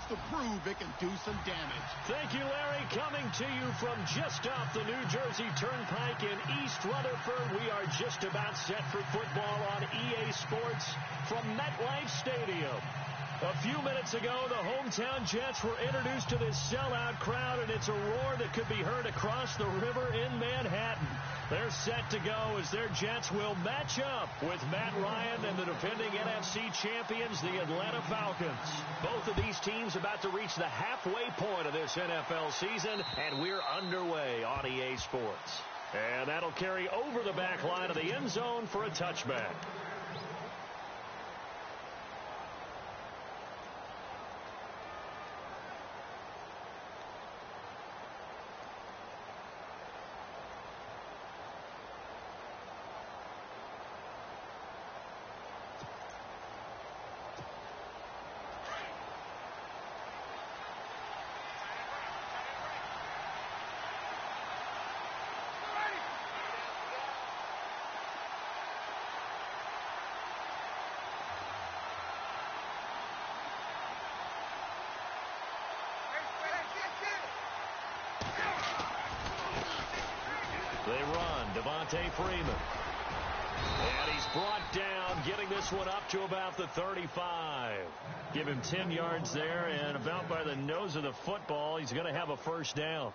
wants to prove it can do some damage. Thank you, Larry. Coming to you from just off the New Jersey Turnpike in East Rutherford, we are just about set for football on EA Sports from MetLife Stadium. A few minutes ago, the hometown Jets were introduced to this sellout crowd, and it's a roar that could be heard across the river in Manhattan. They're set to go as their Jets will match up with Matt Ryan and the defending NFC champions, the Atlanta Falcons. Both of these teams about to reach the halfway point of this NFL season, and we're underway on EA Sports. And that'll carry over the back line of the end zone for a touchback. They run, Devontae Freeman. And he's brought down, getting this one up to about the 35. Give him 10 yards there, and about by the nose of the football, he's going to have a first down.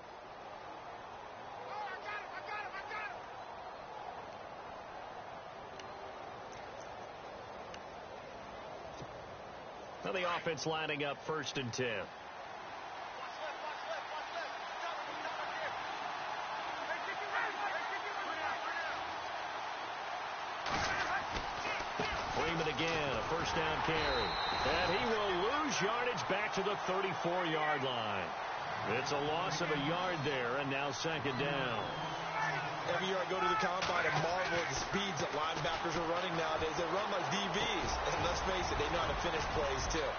Now the offense lining up 1st and 10. Freeman again, a first down carry. And he will lose yardage back to the 34-yard line. It's a loss of a yard there, and now 2nd down. Every year I go to the combine and marvel at the speeds that linebackers are running nowadays. They run like DBs. And let's face it, they know how to finish plays, too.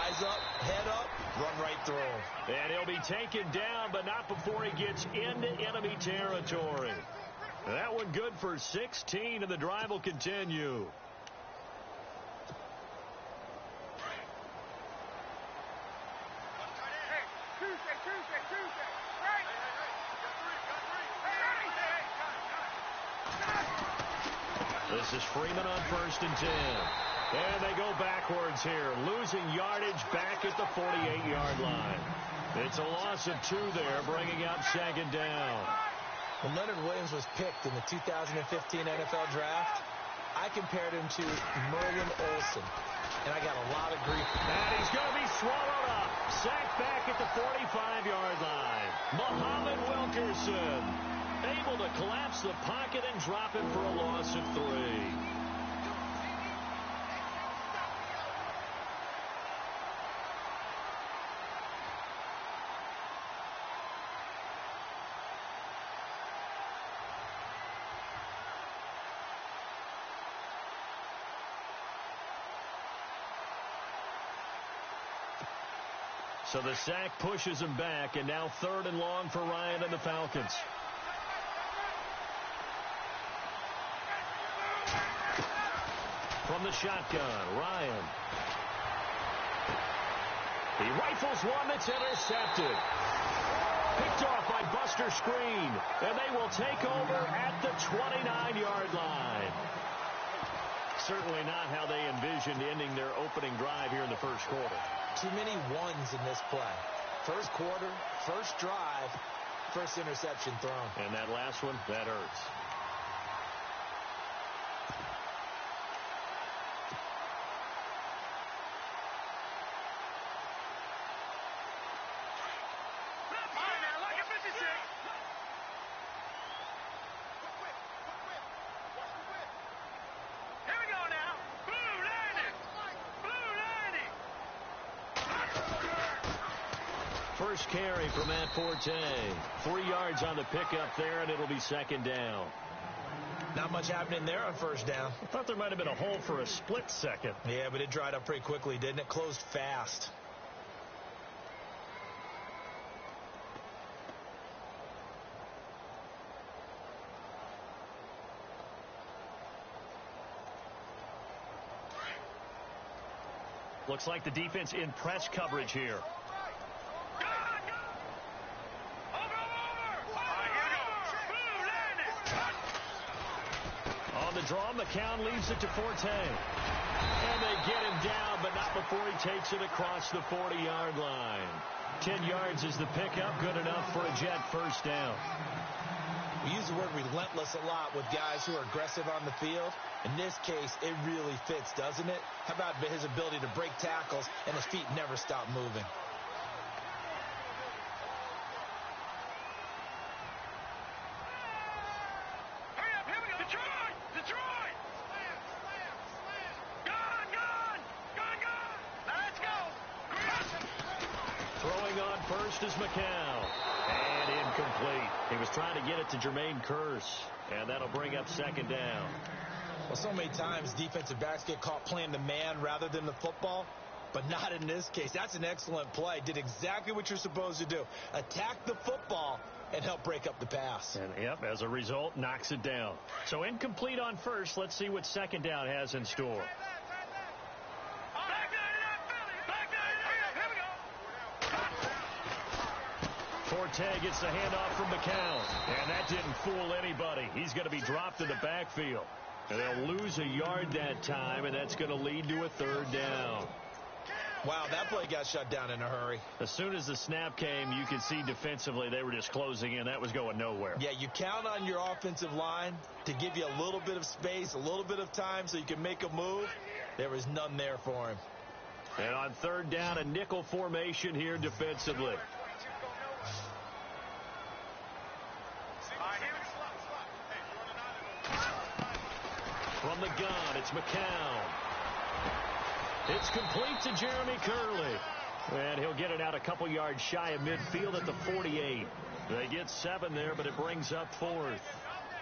Eyes up, head up, run right through them. And he'll be taken down, but not before he gets into enemy territory. That one good for 16, and the drive will continue. This is Freeman on 1st and 10. And they go backwards here, losing yardage back at the 48-yard line. It's a loss of 2 there, bringing up 2nd down. When Leonard Williams was picked in the 2015 NFL Draft, I compared him to Merlin Olsen, and I got a lot of grief. And he's going to be swallowed up. Sacked back at the 45-yard line. Muhammad Wilkerson able to collapse the pocket and drop it for a loss of 3. So the sack pushes him back, and now 3rd and long for Ryan and the Falcons. From the shotgun, Ryan. He rifles one that's intercepted. Picked off by Buster Screen, and they will take over at the 29-yard line. Certainly not how they envisioned ending their opening drive here in the 1st quarter. Too many ones in this play. 1st quarter, 1st drive, 1st interception thrown. And that last one, that hurts. First carry for Matt Forte. 3 yards on the pickup there, and it'll be 2nd down. Not much happening there on 1st down. I thought there might have been a hole for a split second. Yeah, but it dried up pretty quickly, didn't it? Closed fast. Looks like the defense in press coverage here. On the draw, McCown leaves it to Forte. And they get him down, but not before he takes it across the 40-yard line. 10 yards is the pickup, good enough for a Jet first down. We use the word relentless a lot with guys who are aggressive on the field. In this case, it really fits, doesn't it? How about his ability to break tackles and his feet never stop moving? Throwing on first is McCown. And incomplete. He was trying to get it to Jermaine Kearse. And that'll bring up second down. Well, so many times defensive backs get caught playing the man rather than the football. But not in this case. That's an excellent play. Did exactly what you're supposed to do. Attack the football and help break up the pass. And, yep, as a result, knocks it down. So incomplete on first. Let's see what second down has in store. Forte gets the handoff from McCown. And that didn't fool anybody. He's going to be dropped in the backfield. And they'll lose a yard that time, and that's going to lead to a third down. Wow, that play got shut down in a hurry. As soon as the snap came, you could see defensively they were just closing in. That was going nowhere. Yeah, you count on your offensive line to give you a little bit of space, a little bit of time so you can make a move. There was none there for him. And on third down, a nickel formation here defensively. From the gun, it's McCown. It's complete to Jeremy Curley. And he'll get it out a couple yards shy of midfield at the 48. They get 7 there, but it brings up 4th.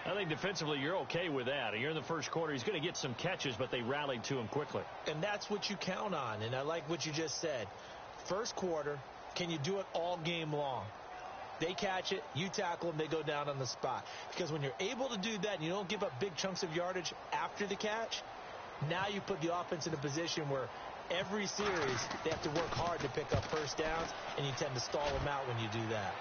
I think defensively you're okay with that. Here in the first quarter, he's going to get some catches, but they rallied to him quickly. And that's what you count on, and I like what you just said. First quarter, can you do it all game long? They catch it, you tackle them, they go down on the spot. Because when you're able to do that and you don't give up big chunks of yardage after the catch, now you put the offense in a position where every series they have to work hard to pick up first downs, and you tend to stall them out when you do that.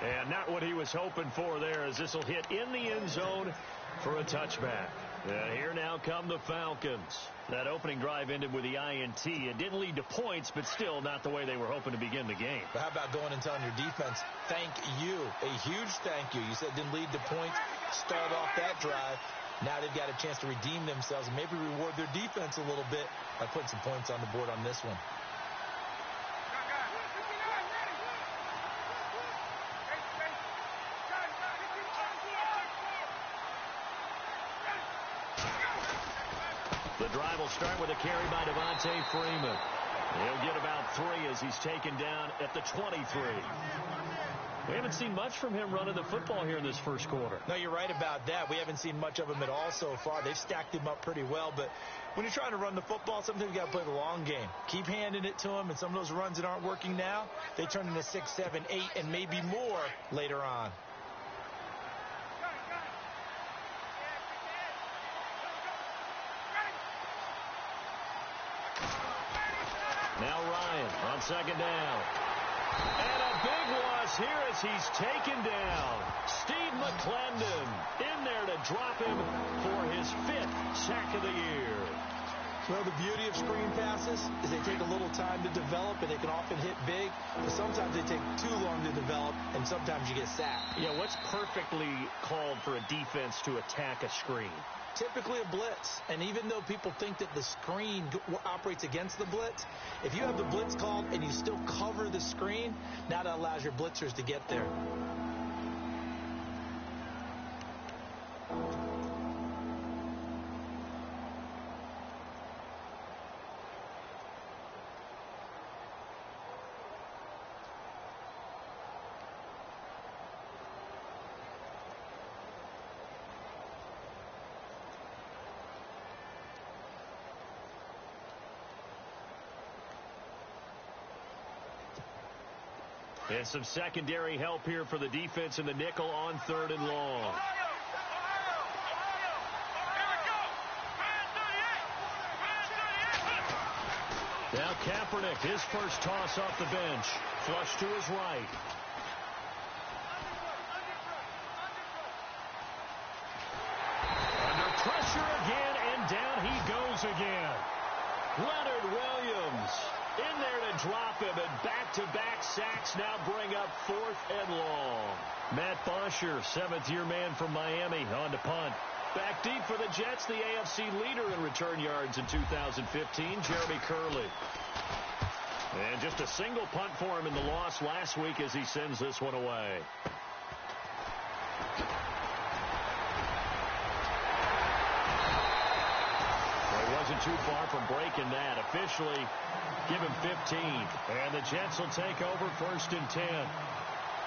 And not what he was hoping for there, as this will hit in the end zone for a touchback. And here now come the Falcons. That opening drive ended with the INT. It didn't lead to points, but still not the way they were hoping to begin the game. But how about going and telling your defense, thank you, a huge thank you. You said it didn't lead to points, start off that drive. Now they've got a chance to redeem themselves and maybe reward their defense a little bit by putting some points on the board on this one. The drive will start with a carry by Devontae Freeman. He'll get about 3 as he's taken down at the 23. We haven't seen much from him running the football here in this first quarter. No, you're right about that. We haven't seen much of him at all so far. They've stacked him up pretty well, but when you're trying to run the football, sometimes you got to play the long game. Keep handing it to him, and some of those runs that aren't working now, they turn into 6, 7, 8, and maybe more later on. Now Ryan on second down. And a big loss here as he's taken down. Steve McClendon in there to drop him for his 5th sack of the year. Well, the beauty of screen passes is they take a little time to develop, and they can often hit big, but sometimes they take too long to develop, and sometimes you get sacked. Yeah, what's perfectly called for a defense to attack a screen? Typically a blitz, and even though people think that the screen operates against the blitz, if you have the blitz called and you still cover the screen, now that allows your blitzers to get there. And some secondary help here for the defense in the nickel on 3rd and long. Kaepernick, his first toss off the bench. Flush to his right. Under pressure again, and down he goes again. Leonard Williams in there to drop him, and back-to-back sacks now bring up 4th and long. Matt Bosher, 7th-year man from Miami, on to punt. Back deep for the Jets, the AFC leader in return yards in 2015, Jeremy Curley. And just a single punt for him in the loss last week as he sends this one away. Well, he wasn't too far from breaking that. Officially, give him 15. And the Jets will take over 1st and 10.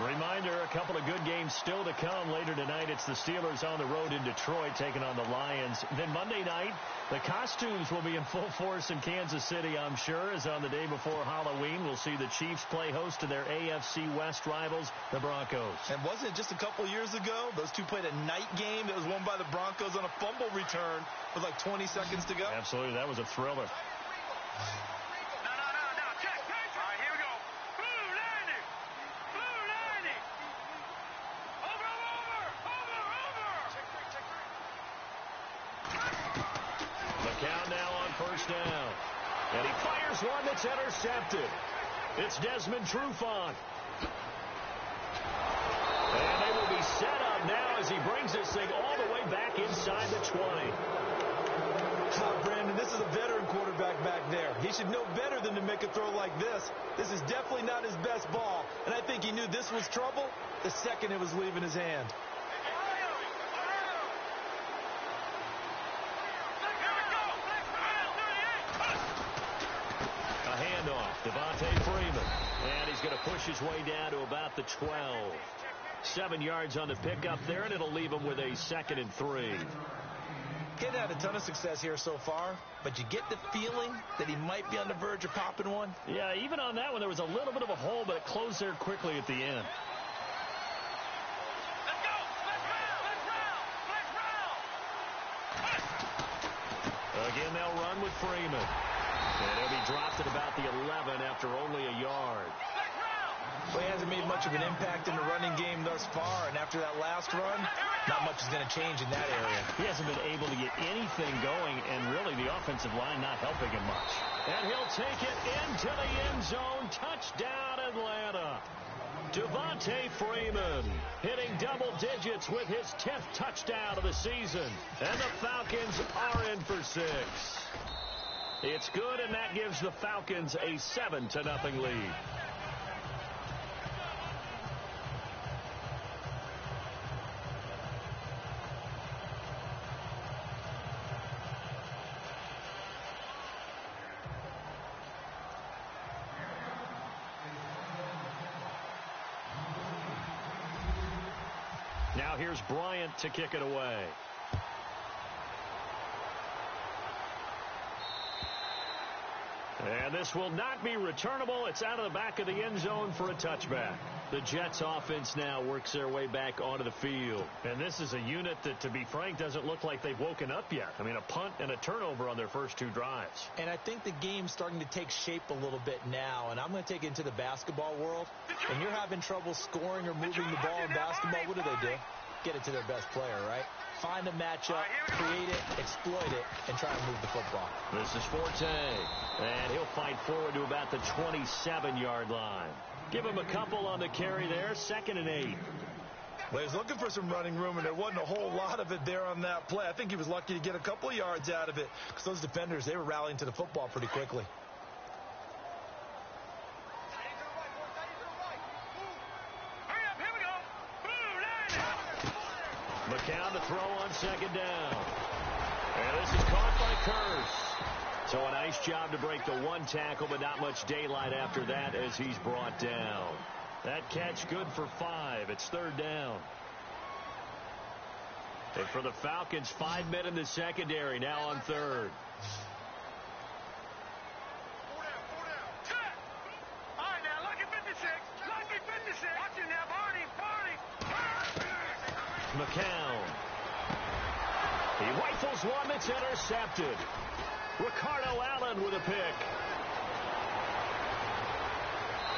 Reminder, a couple of good games still to come. Later tonight, it's the Steelers on the road in Detroit taking on the Lions. Then Monday night, the costumes will be in full force in Kansas City, I'm sure, as on the day before Halloween, we'll see the Chiefs play host to their AFC West rivals, the Broncos. And wasn't it just a couple years ago, those two played a night game that was won by the Broncos on a fumble return with like 20 seconds to go? Absolutely, that was a thriller. Now on 1st down. And he fires one that's intercepted. It's Desmond Trufant. And they will be set up now as he brings this thing all the way back inside the 20. Brandon, this is a veteran quarterback back there. He should know better than to make a throw like this. This is definitely not his best ball. And I think he knew this was trouble the second it was leaving his hand. Devontae Freeman, and he's going to push his way down to about the 12. 7 yards on the pickup there, and it'll leave him with a 2nd and 3. Kid had a ton of success here so far, but you get the feeling that he might be on the verge of popping one. Yeah, even on that one, there was a little bit of a hole, but it closed there quickly at the end. Let's go! Let's roll! Again, they'll run with Freeman. And he'll be dropped at about the 11 after only a yard. Well, he hasn't made much of an impact in the running game thus far, and after that last run, not much is going to change in that area. He hasn't been able to get anything going, and really the offensive line not helping him much. And he'll take it into the end zone. Touchdown, Atlanta. Devontae Freeman hitting double digits with his 10th touchdown of the season. And the Falcons are in for 6. It's good, and that gives the Falcons a 7-0 lead. Now here's Bryant to kick it away. And this will not be returnable. It's out of the back of the end zone for a touchback. The Jets offense now works their way back onto the field. And this is a unit that, to be frank, doesn't look like they've woken up yet. I mean, a punt and a turnover on their first 2 drives. And I think the game's starting to take shape a little bit now. And I'm going to take it into the basketball world. When you're having trouble scoring or moving the ball in basketball, what do? Get it to their best player, right? Find a matchup, create it, exploit it, and try and move the football. This is Forte, and he'll fight forward to about the 27-yard line. Give him a couple on the carry there, 2nd and 8. Well, he was looking for some running room, and there wasn't a whole lot of it there on that play. I think he was lucky to get a couple of yards out of it because those defenders, they were rallying to the football pretty quickly. McCown to throw on 2nd down. And this is caught by Curse. So a nice job to break the 1 tackle, but not much daylight after that as he's brought down. That catch good for 5. It's 3rd down. And for the Falcons, 5 men in the secondary now on 3rd. All right, now, lucky 56. Lucky 56. Watch him now, Barney. McCown. He rifles one that's intercepted. Ricardo Allen with a pick.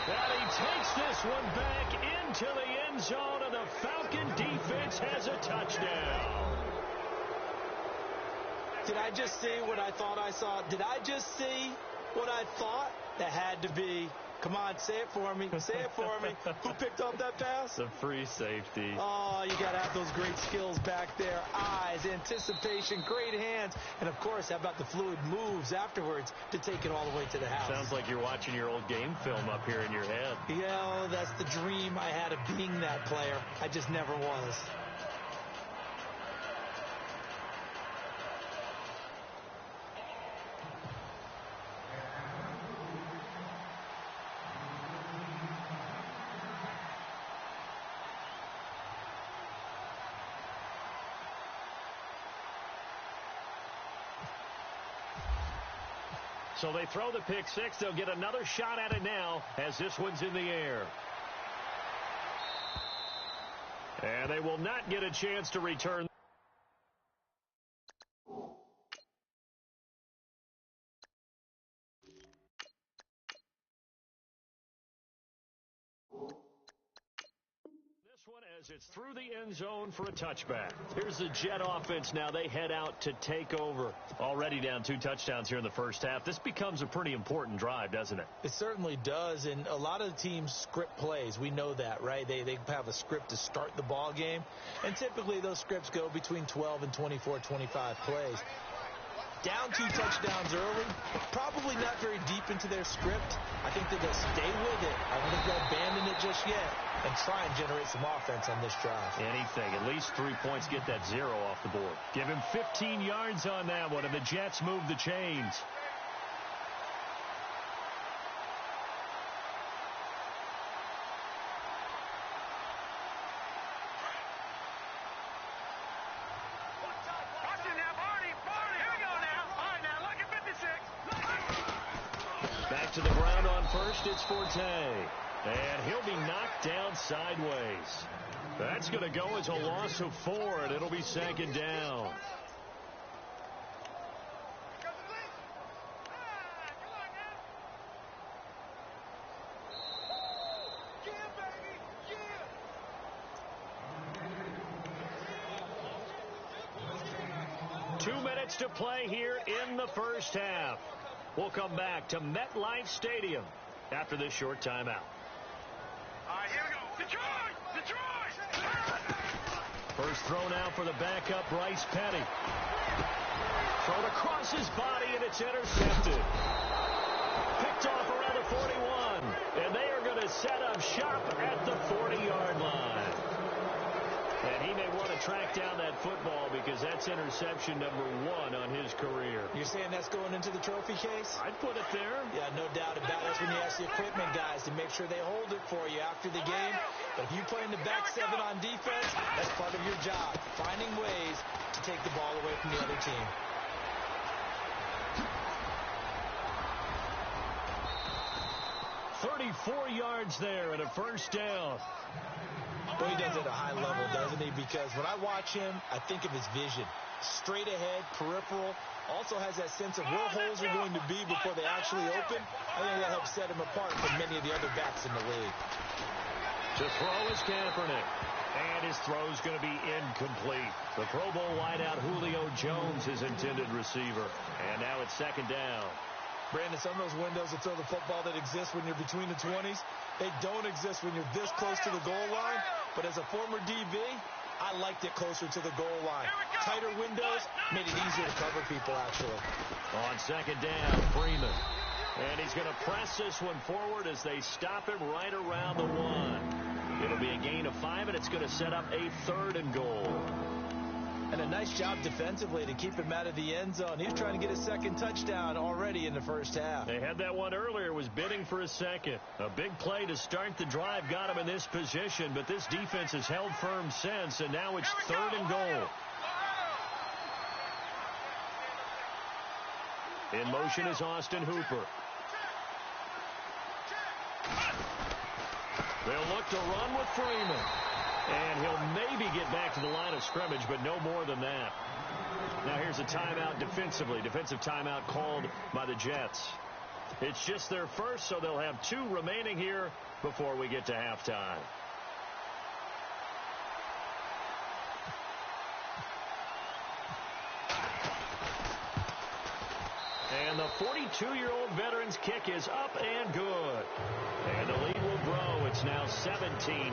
And he takes this one back into the end zone, and the Falcon defense has a touchdown. Did I just see what I thought I saw? Did I just see what I thought? That had to be. Come on, say it for me. Say it for me. Who picked up that pass? The free safety. Oh, you got to have those great skills back there. Eyes, anticipation, great hands. And, of course, how about the fluid moves afterwards to take it all the way to the house? Sounds like you're watching your old game film up here in your head. Yeah, that's the dream I had of being that player. I just never was. So they throw the pick six. They'll get another shot at it now as this one's in the air. And they will not get a chance to return. One as it's through the end zone for a touchback. Here's the Jet offense now. They head out to take over. Already down 2 touchdowns here in the first half. This becomes a pretty important drive, doesn't it? It certainly does, and a lot of the teams script plays. We know that, right? They have a script to start the ball game, and typically those scripts go between 12 and 24, 25 plays. Down 2 touchdowns early, probably not very deep into their script. I think that they'll stay with it. I don't think they'll abandon it just yet and try and generate some offense on this drive. Anything. At least 3 points, get that 0 off the board. Give him 15 yards on that one, and the Jets move the chains. Back to the ground on first, it's Forte. And he'll be knocked down sideways. That's going to go as a loss of 4, and it'll be second down. Yeah. 2 minutes to play here in the first half. We'll come back to MetLife Stadium after this short timeout. All right, here we go. Detroit! Detroit! First throw now for the backup, Bryce Petty. Thrown across his body, and it's intercepted. Picked off around the 41. And they are going to set up shop at the 40-yard line. And he may want to track down that football because that's interception number 1 on his career. You're saying that's going into the trophy case? I'd put it there. Yeah, no doubt about it. That's when you ask the equipment guys to make sure they hold it for you after the game. But if you play in the back 7 on defense, that's part of your job, finding ways to take the ball away from the other team. $34 yards there and a first down. Well, he does it at a high level, doesn't he? Because when I watch him, I think of his vision. Straight ahead, peripheral. Also has that sense of where holes are going to be before they actually open. I think that helps set him apart from many of the other backs in the league. To throw is Kaepernick. And his throw's going to be incomplete. The Pro Bowl wideout Julio Jones, his intended receiver. And now it's second down. Brandon, some of those windows to throw the football that exist when you're between the 20s, they don't exist when you're this close to the goal line. But as a former DB, I liked it closer to the goal line. Tighter windows made it easier to cover people, actually. On second down, Freeman. And he's going to press this one forward as they stop him right around the 1. It'll be a gain of 5, and it's going to set up a 3rd and goal. And a nice job defensively to keep him out of the end zone. He was trying to get a second touchdown already in the first half. They had that one earlier, was bidding for a second. A big play to start the drive got him in this position, but this defense has held firm since, and now it's 3rd and goal. In motion is Austin Hooper. They'll look to run with Freeman. And he'll maybe get back to the line of scrimmage, but no more than that. Now here's a timeout defensively. Defensive timeout called by the Jets. It's just their first, so they'll have 2 remaining here before we get to halftime. And the 42-year-old veteran's kick is up and good. And the lead will grow. It's now 17-0.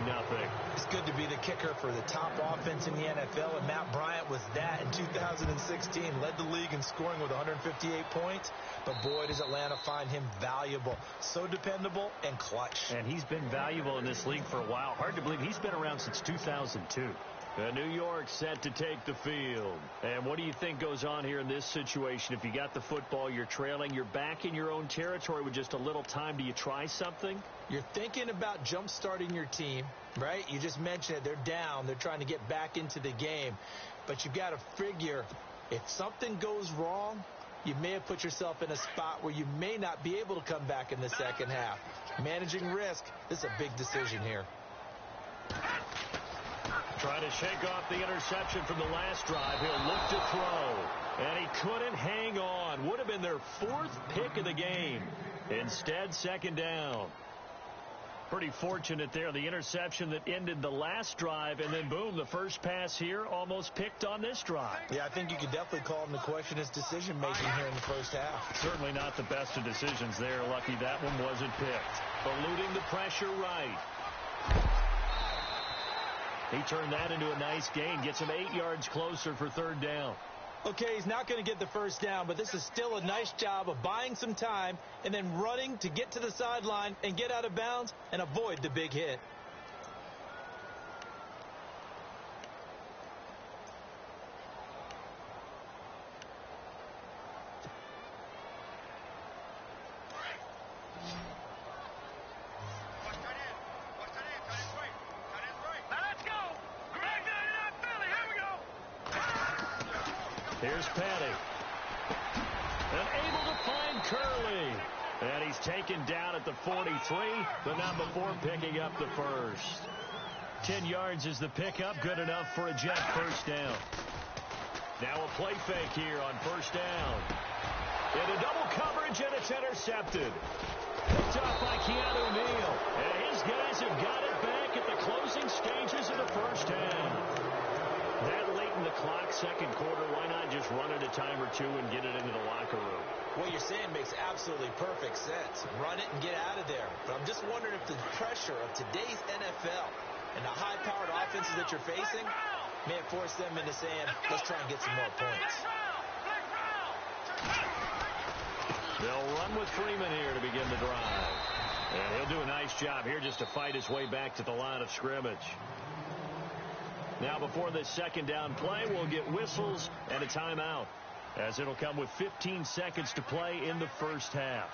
It's good to be the kicker for the top offense in the NFL, and Matt Bryant was that in 2016. Led the league in scoring with 158 points, but boy, does Atlanta find him valuable. So dependable and clutch. And he's been valuable in this league for a while. Hard to believe he's been around since 2002. New York set to take the field. And what do you think goes on here in this situation? If you got the football, you're trailing, you're back in your own territory with just a little time. Do you try something? You're thinking about jump-starting your team, right? You just mentioned it. They're down. They're trying to get back into the game. But you've got to figure if something goes wrong, you may have put yourself in a spot where you may not be able to come back in the second half. Managing risk, this is a big decision here. Trying to shake off the interception from the last drive. He'll look to throw. And he couldn't hang on. Would have been their 4th pick of the game. Instead, second down. Pretty fortunate there. The interception that ended the last drive, and then, boom, the first pass here almost picked on this drive. Yeah, I think you could definitely call him to question his decision-making here in the first half. Certainly not the best of decisions there. Lucky that one wasn't picked. Eluding the pressure right. He turned that into a nice gain. Gets him 8 yards closer for third down. Okay, he's not going to get the first down, but this is still a nice job of buying some time and then running to get to the sideline and get out of bounds and avoid the big hit. Here's Petty. And able to find Curley. And he's taken down at the 43, but not before picking up the first. 10 yards is the pickup. Good enough for a Jet first down. Now a play fake here on first down. Into double coverage, and it's intercepted. Picked off by Keanu Neal. And his guys have got it back at the closing stages of the first half. That late in the clock, second quarter, why not just run it a time or two and get it into the locker room? What you're saying makes absolutely perfect sense. Run it and get out of there. But I'm just wondering if the pressure of today's NFL and the high-powered offenses that you're facing may have forced them into saying, let's try and get some more points. They'll run with Freeman here to begin the drive. And he'll do a nice job here just to fight his way back to the line of scrimmage. Now, before this second down play, we'll get whistles and a timeout, as it'll come with 15 seconds to play in the first half.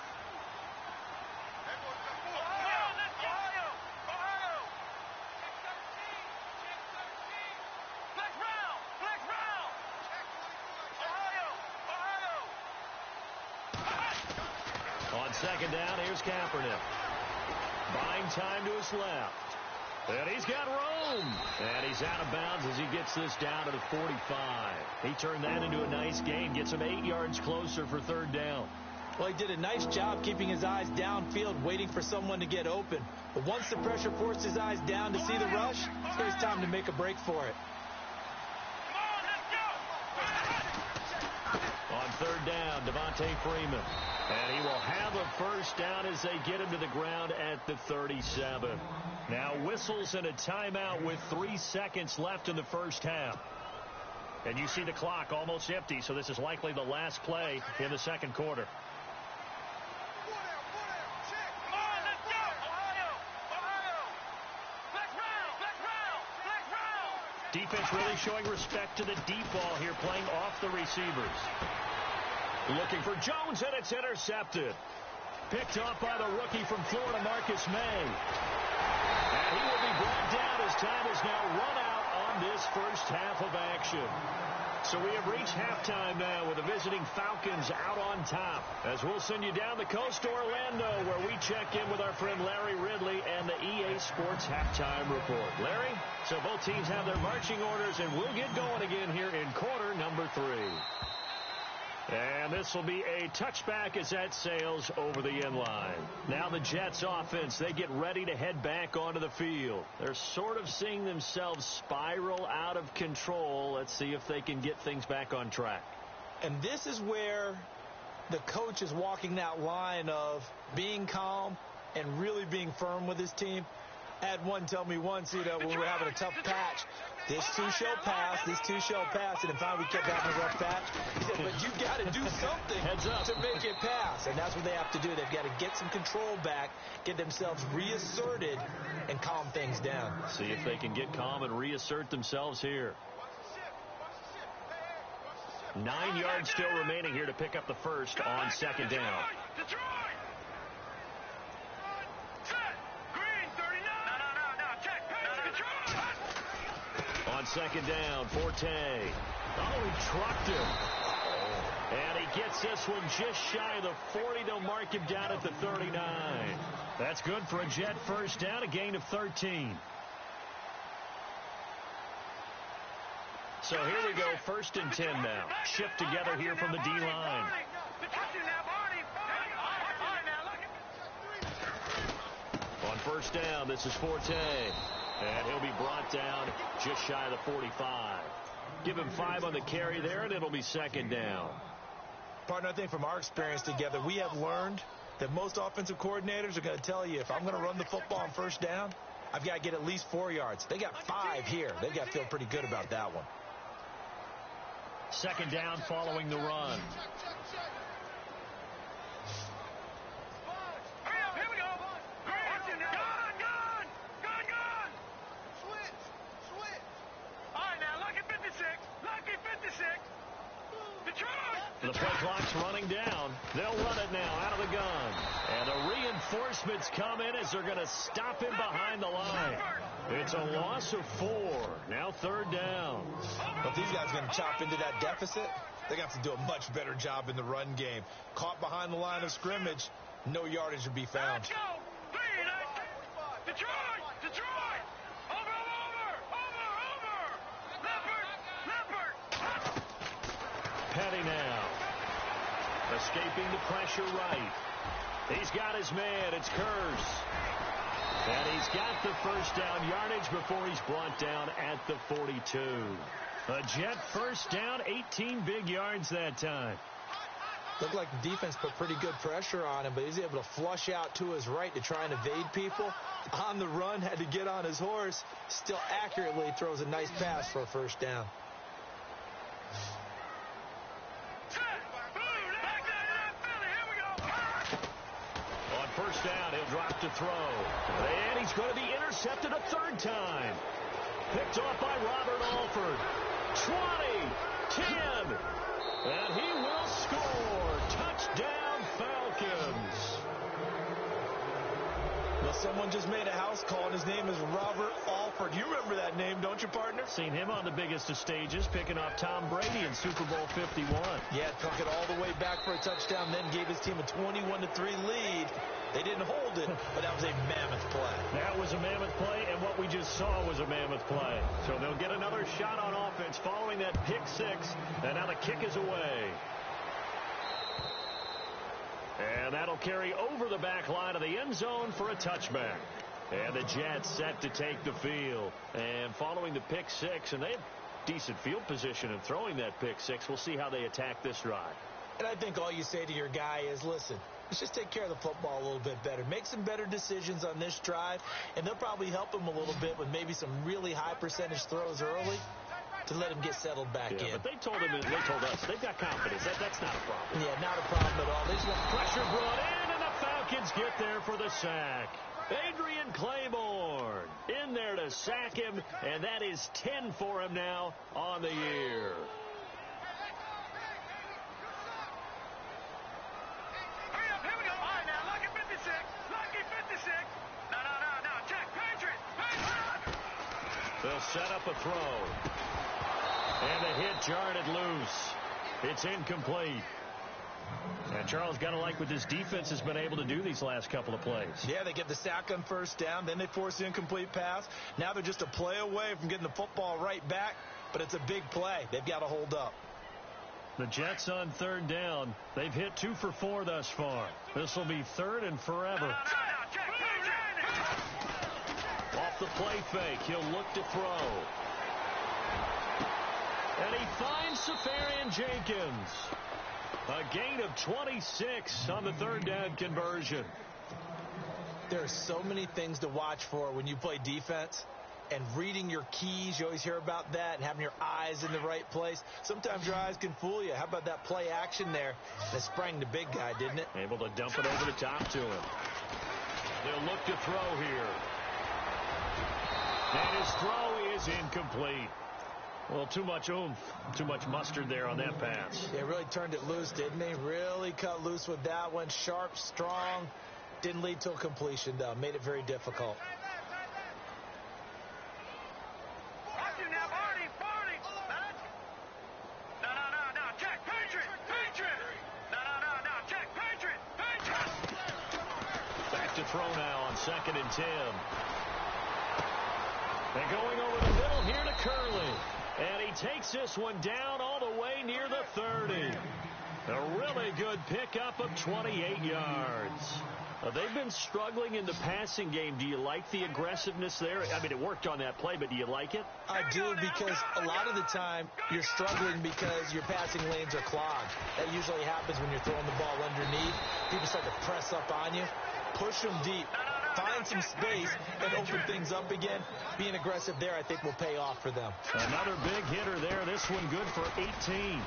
On second down, here's Kaepernick. Buying time to his left. And he's got room. And he's out of bounds as he gets this down to the 45. He turned that into a nice gain. Gets him 8 yards closer for third down. Well, he did a nice job keeping his eyes downfield, waiting for someone to get open. But once the pressure forced his eyes down to see the rush, it's time to make a break for it. On third down, Devontae Freeman. And he will have a first down as they get him to the ground at the 37. Now whistles and a timeout with 3 seconds left in the first half. And you see the clock almost empty, so this is likely the last play in the second quarter. Defense really showing respect to the deep ball here, playing off the receivers. Looking for Jones, and it's intercepted. Picked off by the rookie from Florida, Marcus May. And he will be brought down as time is now run out on this first half of action. So we have reached halftime now with the visiting Falcons out on top. As we'll send you down the coast to Orlando, where we check in with our friend Larry Ridley and the EA Sports Halftime Report. Larry, so both teams have their marching orders, and we'll get going again here in quarter number 3. And this will be a touchback as that sails over the end line. Now the Jets offense, they get ready to head back onto the field. They're sort of seeing themselves spiral out of control. Let's see if they can get things back on track. And this is where the coach is walking that line of being calm and really being firm with his team. I had one tell me once, when we were having a tough patch, this too shall pass, and then finally we kept having a rough patch. He said, but you've got to do something to make it pass, and that's what they have to do. They've got to get some control back, get themselves reasserted, and calm things down. See if they can get calm and reassert themselves here. 9 yards still remaining here to pick up the first on second down. On second down, Forte. Oh, he trucked him. And he gets this one just shy of the 40. They'll mark him down at the 39. That's good for a Jet first down, a gain of 13. So here we go, 1st and 10 now. Shift together here from the D-line. On first down, this is Forte. And he'll be brought down just shy of the 45. Give him 5 on the carry there, and it'll be second down. Partner, I think from our experience together, we have learned that most offensive coordinators are going to tell you, if I'm going to run the football on first down, I've got to get at least 4 yards. They got 5 here. They've got to feel pretty good about that one. Second down following the run. The play clock's running down. They'll run it now out of the gun. And the reinforcements come in as they're going to stop him behind the line. It's a loss of 4. Now 3rd down. But these guys are going to chop into that deficit. They're going to have to do a much better job in the run game. Caught behind the line of scrimmage, no yardage to be found. Detroit! Petty now. Escaping the pressure right. He's got his man. It's Curse. And he's got the first down yardage before he's brought down at the 42. A Jet first down, 18 big yards that time. Looked like the defense put pretty good pressure on him, but he's able to flush out to his right to try and evade people. On the run, had to get on his horse. Still accurately throws a nice pass for a first down. First down, he'll drop to throw. And he's going to be intercepted a 3rd time. Picked off by Robert Alford. 20, 10, and he will score. Touchdown, Falcons. Well, someone just made a house call, and his name is Robert Alford. You remember that name, don't you, partner? Seen him on the biggest of stages, picking off Tom Brady in Super Bowl 51. Yeah, took it all the way back for a touchdown, then gave his team a 21-3 lead. They didn't hold it, but that was a mammoth play. That was a mammoth play, and what we just saw was a mammoth play. So they'll get another shot on offense following that pick 6, and now the kick is away. And that'll carry over the back line of the end zone for a touchback. And the Jets set to take the field. And following the pick 6, and they have decent field position in throwing that pick 6. We'll see how they attack this drive. And I think all you say to your guy is, listen, let's just take care of the football a little bit better. Make some better decisions on this drive, and they'll probably help him a little bit with maybe some really high percentage throws early to let him get settled back in. But they told us they've got confidence. That's not a problem. Yeah, not a problem at all. They just want pressure brought in, and the Falcons get there for the sack. Adrian Claiborne in there to sack him, and that is 10 for him now on the year. They'll set up a throw. And the hit jarred it loose. It's incomplete. And Charles, got to like what this defense has been able to do these last couple of plays. Yeah, they get the sack on first down. Then they force the incomplete pass. Now they're just a play away from getting the football right back. But it's a big play. They've got to hold up. The Jets on third down. They've hit 2 for 4 thus far. This will be third and forever. Off the play fake, he'll look to throw. And he finds Safarian Jenkins. A gain of 26 on the third down conversion. There are so many things to watch for when you play defense. And reading your keys, you always hear about that, and having your eyes in the right place. Sometimes your eyes can fool you. How about that play action there? That sprang the big guy, didn't it? Able to dump it over the top to him. They'll look to throw here. And his throw is incomplete. Well, too much oomph, too much mustard there on that pass. They really turned it loose, didn't they? Really cut loose with that one. Sharp, strong. Didn't lead to a completion, though. Made it very difficult. Throw now on 2nd and 10. And going over the middle here to Curley. And he takes this one down all the way near the 30. A really good pickup of 28 yards. They've been struggling in the passing game. Do you like the aggressiveness there? I mean, it worked on that play, but do you like it? I do, because a lot of the time you're struggling because your passing lanes are clogged. That usually happens when you're throwing the ball underneath. People start to press up on you. Push them deep. Find some space and open things up again. Being aggressive there, I think, will pay off for them. Another big hitter there. This one good for 18. And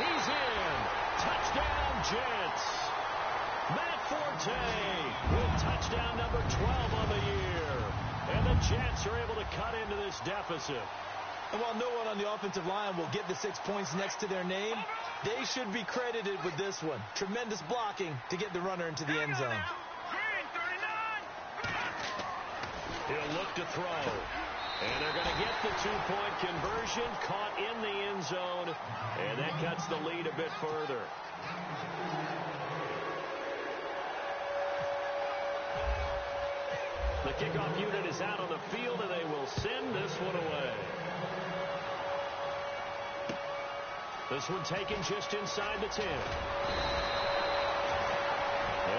he's in. Touchdown, Jets. Matt Forte with touchdown number 12 on the year. And the Jets are able to cut into this deficit. And while no one on the offensive line will get the 6 points next to their name, they should be credited with this one. Tremendous blocking to get the runner into the end zone. He'll look to throw. And they're going to get the 2-point conversion, caught in the end zone, and that cuts the lead a bit further. The kickoff unit is out on the field, and they will send this one away. This one taken just inside the 10.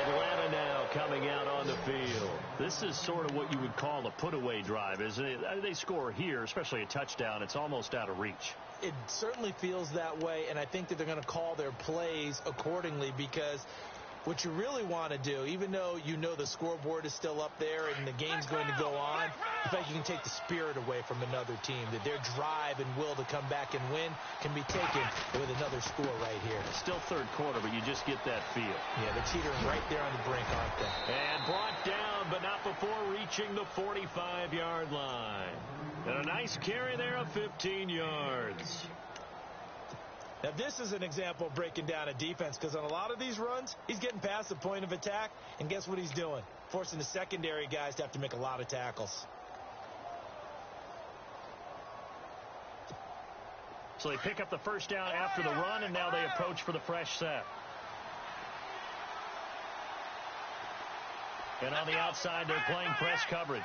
Atlanta now coming out on the field. This is sort of what you would call a put-away drive, isn't it? They score here, especially a touchdown. It's almost out of reach. It certainly feels that way, and I think that they're going to call their plays accordingly, because what you really want to do, even though you know the scoreboard is still up there and the game's going to go on, in fact, you can take the spirit away from another team, that their drive and will to come back and win can be taken with another score right here. Still third quarter, but you just get that feel. Yeah, they're teetering right there on the brink, aren't they? And brought down, but not before reaching the 45-yard line. And a nice carry there of 15 yards. Now, this is an example of breaking down a defense, because on a lot of these runs, he's getting past the point of attack, and guess what he's doing? Forcing the secondary guys to have to make a lot of tackles. So they pick up the first down after the run, and now they approach for the fresh set. And on the outside, they're playing press coverage.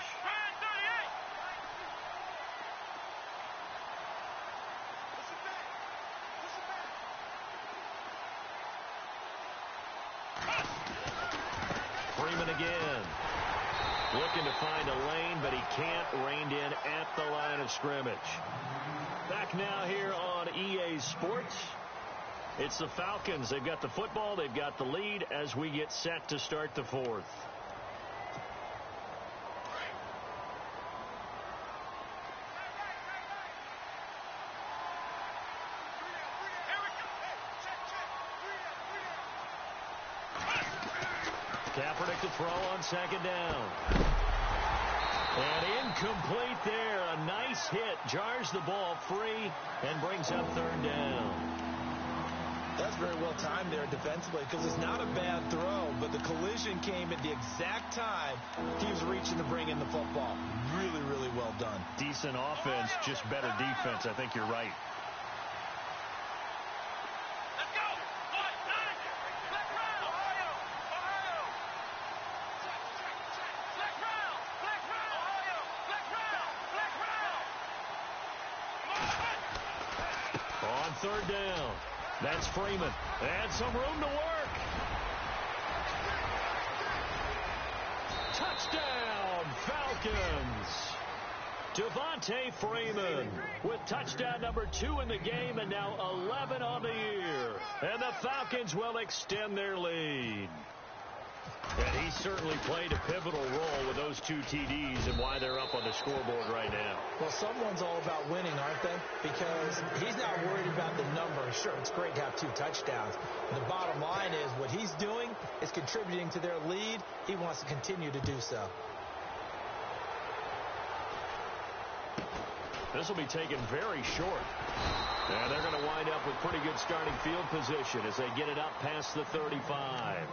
Freeman again. Looking to find a lane, but he can't. Reined in at the line of scrimmage. Back now here on EA Sports. It's the Falcons. They've got the football. They've got the lead as we get set to start the fourth. Kaepernick to throw on second down. And incomplete there. A nice hit. Jars the ball free and brings up third down. That's very well timed there defensively, because it's not a bad throw, but the collision came at the exact time he was reaching to bring in the football. Really, really well done. Decent offense, just better defense. I think you're right. Third down. That's Freeman. And some room to work. Touchdown, Falcons. Devontae Freeman with touchdown number 2 in the game and now 11 on the year. And the Falcons will extend their lead. And he certainly played a pivotal role with those 2 TDs and why they're up on the scoreboard right now. Well, someone's all about winning, aren't they? Because he's not worried about the number. Sure, it's great to have 2 touchdowns. The bottom line is what he's doing is contributing to their lead. He wants to continue to do so. This will be taken very short. And they're going to wind up with pretty good starting field position as they get it up past the 35.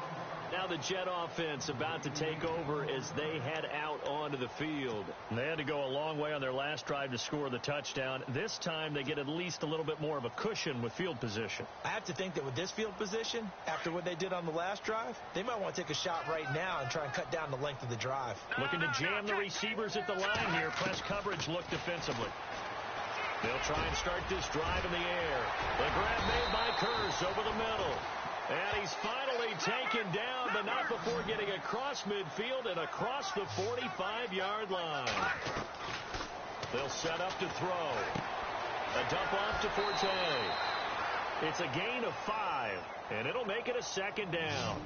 Now the Jet offense about to take over as they head out onto the field. And they had to go a long way on their last drive to score the touchdown. This time they get at least a little bit more of a cushion with field position. I have to think that with this field position, after what they did on the last drive, they might want to take a shot right now and try and cut down the length of the drive. Looking to jam the receivers at the line here. Press coverage look defensively. They'll try and start this drive in the air. The grab made by Curse over the middle. And he's finally taken down, but not before getting across midfield and across the 45-yard line. They'll set up to throw. A dump off to Forte. It's a gain of 5, and it'll make it a second down.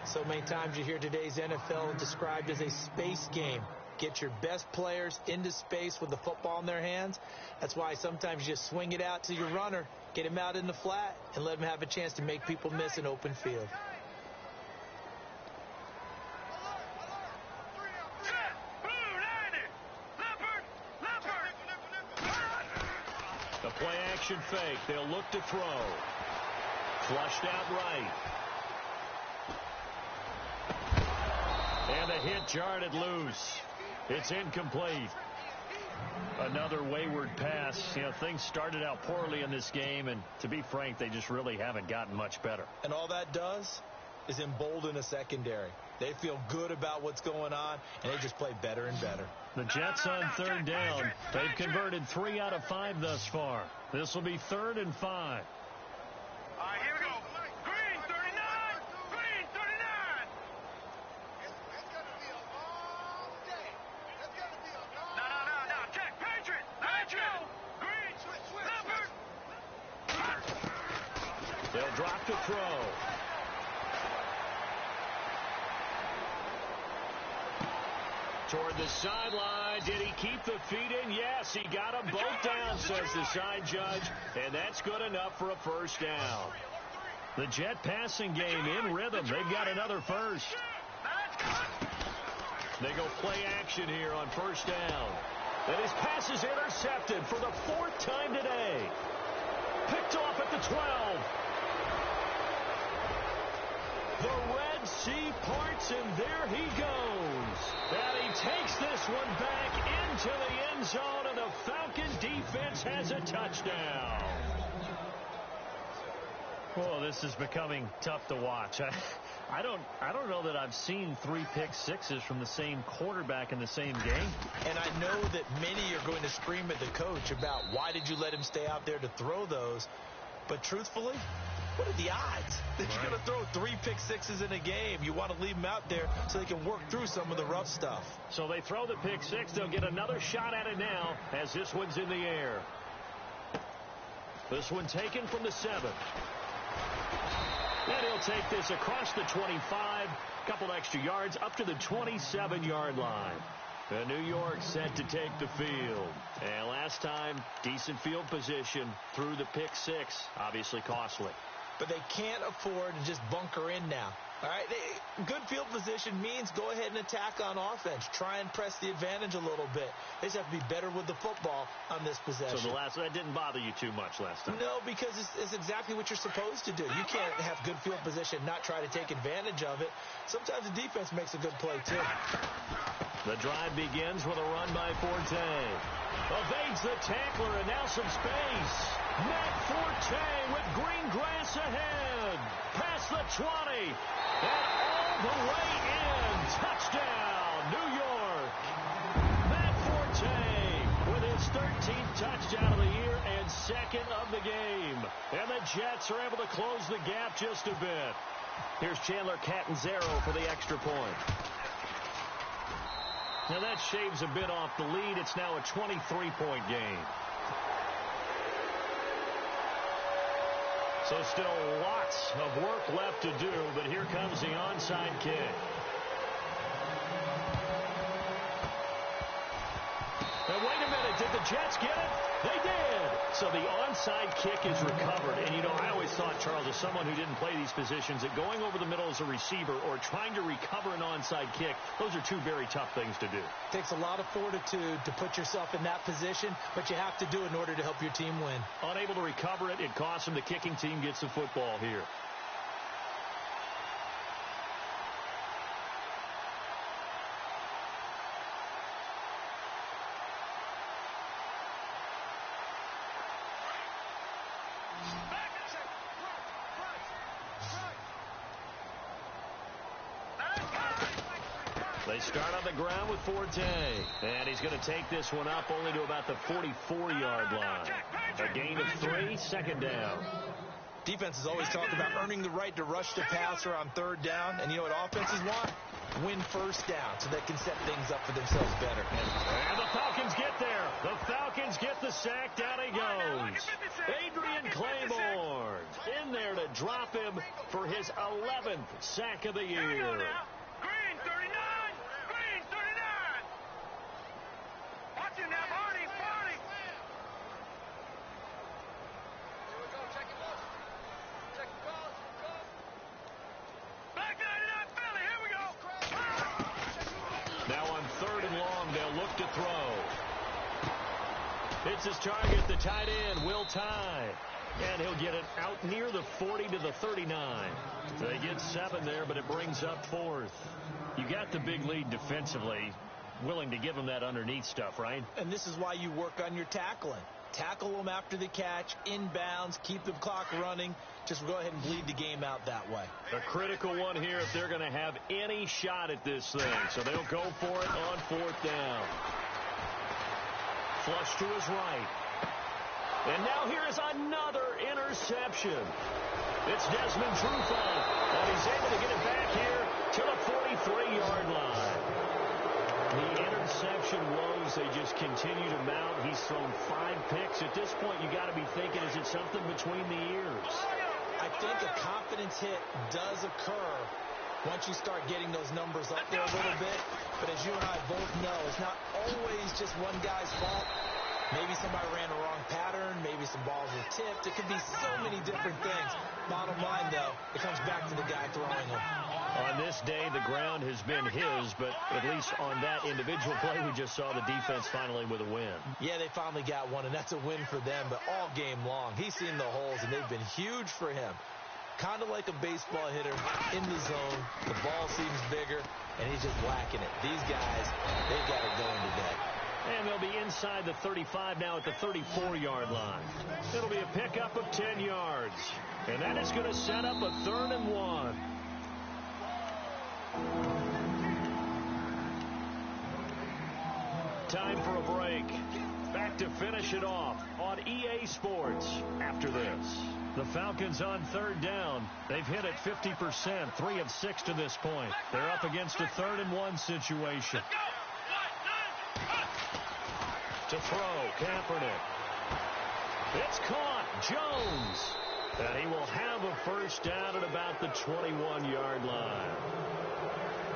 So many times you hear today's NFL described as a space game. Get your best players into space with the football in their hands. That's why sometimes you just swing it out to your runner, get him out in the flat, and let him have a chance to make people miss an open field. The play action fake. They'll look to throw. Flushed out right. And the hit jarred it loose. It's incomplete. Another wayward pass. You know, things started out poorly in this game, and to be frank, they just really haven't gotten much better. And all that does is embolden a secondary. They feel good about what's going on, and they just play better and better. The Jets on third down. They've converted 3 out of 5 thus far. This will be 3rd and 5. All right, here we go. Green, 39. Green, 39. It's going to be a long day. It's going to be a long day. No. Check. Patriot. Green. Leopard. They'll drop to throw. Toward the sideline. Did he keep the feet in? Yes, he got them both down, says the side judge. And that's good enough for a first down. The Jet passing game in rhythm. They've got another first. They go play action here on first down. And his pass is intercepted for the 4th time today. Picked off at the 12. The Red Sea parts, and there he goes. And he takes this one back into the end zone, and the Falcon defense has a touchdown. Oh, this is becoming tough to watch. I don't know that I've seen 3 pick sixes from the same quarterback in the same game. And I know that many are going to scream at the coach about why did you let him stay out there to throw those. But truthfully, what are the odds that you're going to throw 3 pick sixes in a game? You want to leave them out there so they can work through some of the rough stuff. So they throw the pick 6. They'll get another shot at it now as this one's in the air. This one taken from the 7. And he'll take this across the 25. Couple extra yards up to the 27-yard line. And New York set to take the field. And last time, decent field position through the pick 6. Obviously costly. But they can't afford to just bunker in now. All right, good field position means go ahead and attack on offense. Try and press the advantage a little bit. They just have to be better with the football on this possession. So that didn't bother you too much last time? No, because it's exactly what you're supposed to do. You can't have good field position, not try to take advantage of it. Sometimes the defense makes a good play, too. The drive begins with a run by Forte. Evades the tackler, and now some space. Matt Forte with green grass ahead. Past the 20. And all the way in. Touchdown, New York. Matt Forte with his 13th touchdown of the year and 2nd of the game. And the Jets are able to close the gap just a bit. Here's Chandler Catanzaro for the extra point. Now that shaves a bit off the lead. It's now a 23-point game. So still lots of work left to do, but here comes the onside kick. Now, wait a minute. Did the Jets get it? They did. So the onside kick is recovered. And, you know, I always thought, Charles, as someone who didn't play these positions, that going over the middle as a receiver or trying to recover an onside kick, those are two very tough things to do. Takes a lot of fortitude to put yourself in that position, but you have to do it in order to help your team win. Unable to recover it, it costs them. The kicking team gets the football here. They start on the ground with Forte. And he's going to take this one up only to about the 44-yard line. A gain of 3, second down. Defenses always talk about earning the right to rush the passer on third down. And you know what offenses want? Win first down so they can set things up for themselves better. And the Falcons get there. The Falcons get the sack. Down he goes. Adrian Claymore in there to drop him for his 11th sack of the year. Green 39. Green 39. Watch him now, Barney. Barney. Here we go. Check him out. Check him out. Go. Black 99 Philly. Here we go. Now on third and long, they'll look to throw. It's his target, the tight end, Will Tye. And he'll get it out near the 40 to the 39. They get 7 there, but it brings up 4th. You got the big lead defensively. Willing to give them that underneath stuff, right? And this is why you work on your tackling. Tackle them after the catch, inbounds, keep the clock running. Just go ahead and bleed the game out that way. A critical one here if they're going to have any shot at this thing. So they'll go for it on 4th down. Flush to his right. And now here's another interception. It's Desmond Trufant, and he's able to get it back here to the 43-yard line. The interception woes, they just continue to mount. He's thrown 5 picks. At this point, you got to be thinking, is it something between the ears? I think a confidence hit does occur once you start getting those numbers up there a little bit. But as you and I both know, it's not always just one guy's fault. Maybe somebody ran a wrong pattern. Maybe some balls were tipped. It could be so many different things. Bottom line, though, it comes back to the guy throwing them. On this day, the ground has been his, but at least on that individual play, we just saw the defense finally with a win. Yeah, they finally got one, and that's a win for them. But all game long, he's seen the holes, and they've been huge for him. Kind of like a baseball hitter in the zone. The ball seems bigger, and he's just whacking it. These guys, they've got it going today. And they'll be inside the 35 now at the 34-yard line. It'll be a pickup of 10 yards. And that is going to set up a 3rd and 1. Time for a break. Back to finish it off on EA Sports after this. The Falcons on 3rd down. They've hit it 50%, 3 of 6 to this point. They're up against a 3rd and 1 situation. To throw, Kaepernick. It's caught, Jones. And he will have a first down at about the 21-yard line.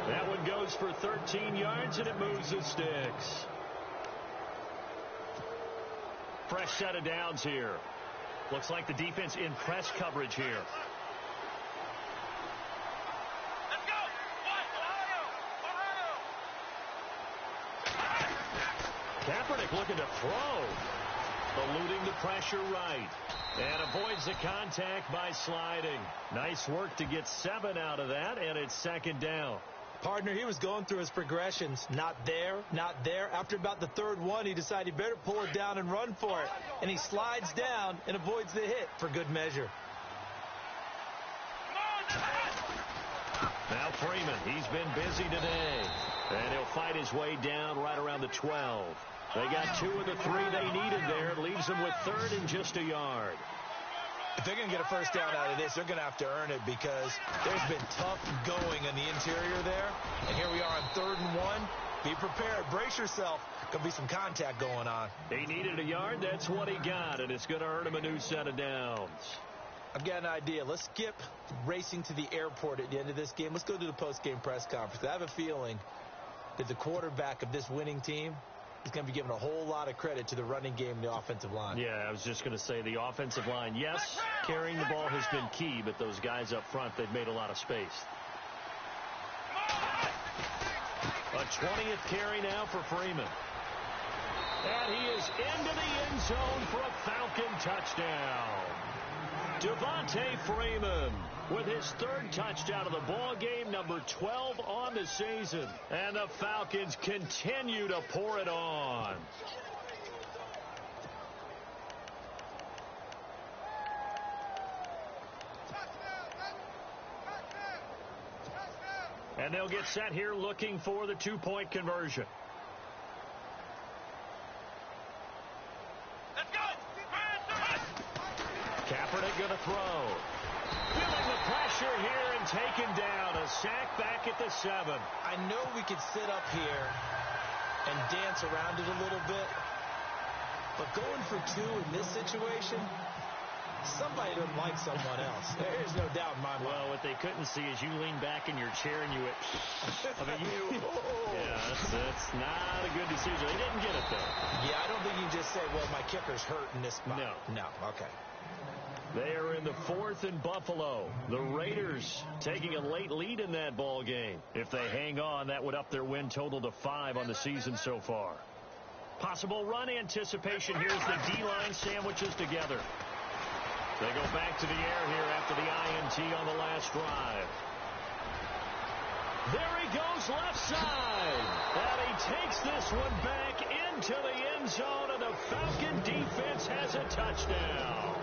That one goes for 13 yards, and it moves the sticks. Fresh set of downs here. Looks like the defense in press coverage here. Let's go. Ohio. Kaepernick looking to throw. Eluding the pressure right. And avoids the contact by sliding. Nice work to get 7 out of that, and it's 2nd down. Partner, he was going through his progressions. Not there, not there. After about the 3rd one, he decided he better pull it down and run for it. And he slides down and avoids the hit for good measure. Now Freeman, he's been busy today. And he'll fight his way down right around the 12. They got 2 of the 3 they needed there. It leaves them with 3rd and just a yard. If they're going to get a first down out of this, they're going to have to earn it because there's been tough going in the interior there. And here we are on 3rd and 1. Be prepared. Brace yourself. Going to be some contact going on. He needed a yard. That's what he got, and it's going to earn him a new set of downs. I've got an idea. Let's skip racing to the airport at the end of this game. Let's go to the post-game press conference. I have a feeling that the quarterback of this winning team is going to be giving a whole lot of credit to the running game and the offensive line. Yeah, I was just going to say the offensive line, yes, carrying the ball has been key, but those guys up front, they've made a lot of space. A 20th carry now for Freeman. And he is into the end zone for a Falcon touchdown. Devontae Freeman with his 3rd touchdown of the ball game, number 12 on the season. And the Falcons continue to pour it on. And they'll get set here looking for the 2-point conversion. Kaepernick going to throw. Feeling the pressure here and taken down. A sack back at the 7. I know we could sit up here and dance around it a little bit, but going for 2 in this situation, somebody doesn't like someone else. There's no doubt in my mind. Well, what they couldn't see is you lean back in your chair and you went, yeah, that's not a good decision. They didn't get it, though. Yeah, I don't think you can just say, well, my kicker's hurt in this spot. No, okay. They are in the 4th and Buffalo. The Raiders taking a late lead in that ball game. If they hang on, that would up their win total to 5 on the season so far. Possible run anticipation. Here's the D-line sandwiches together. They go back to the air here after the INT on the last drive. There he goes left side. And he takes this one back into the end zone, and the Falcon defense has a touchdown.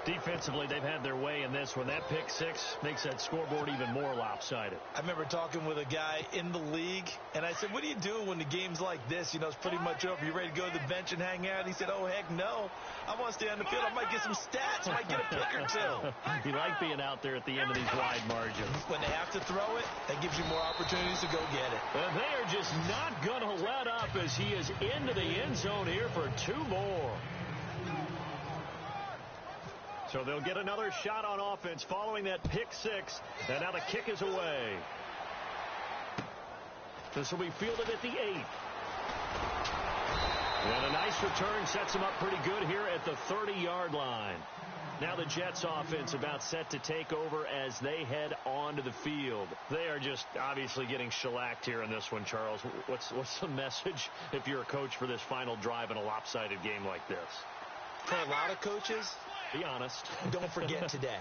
Defensively, they've had their way in this one. That pick 6 makes that scoreboard even more lopsided. I remember talking with a guy in the league, and I said, what do you do when the game's like this? You know, it's pretty much over. You ready to go to the bench and hang out? He said, oh, heck no. I want to stay on the field. I might get some stats. I might get a pick or 2. You like being out there at the end of these wide margins. When they have to throw it, that gives you more opportunities to go get it. And they are just not going to let up as he is into the end zone here for 2 more. So they'll get another shot on offense following that pick 6. And now the kick is away. This will be fielded at the 8th. And a nice return sets them up pretty good here at the 30-yard line. Now the Jets offense about set to take over as they head onto the field. They are just obviously getting shellacked here in this one, Charles. What's the message if you're a coach for this final drive in a lopsided game like this? For a lot of coaches, be honest. Don't forget today.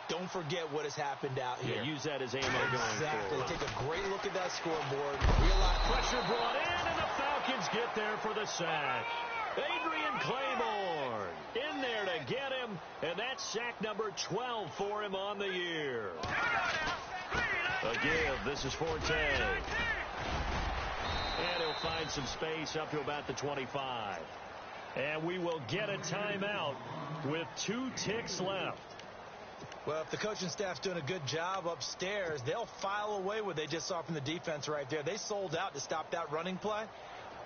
Don't forget what has happened out here. Yeah, use that as ammo going Exactly. forward. Take a great look at that scoreboard. Realize pressure brought in, and the Falcons get there for the sack. Adrian Claiborne in there to get him, and that's sack number 12 for him on the year. A give. This is Forte. And he'll find some space up to about the 25. And we will get a timeout with 2 ticks left. Well, if the coaching staff's doing a good job upstairs, they'll file away what they just saw from the defense right there. They sold out to stop that running play.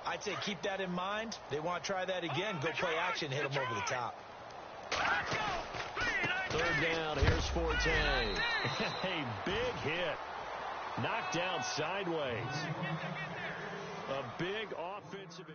I'd say keep that in mind. They want to try that again. Go play action, hit them over the top. 3rd down. Here's Forte. A big hit. Knocked down sideways. A big offensive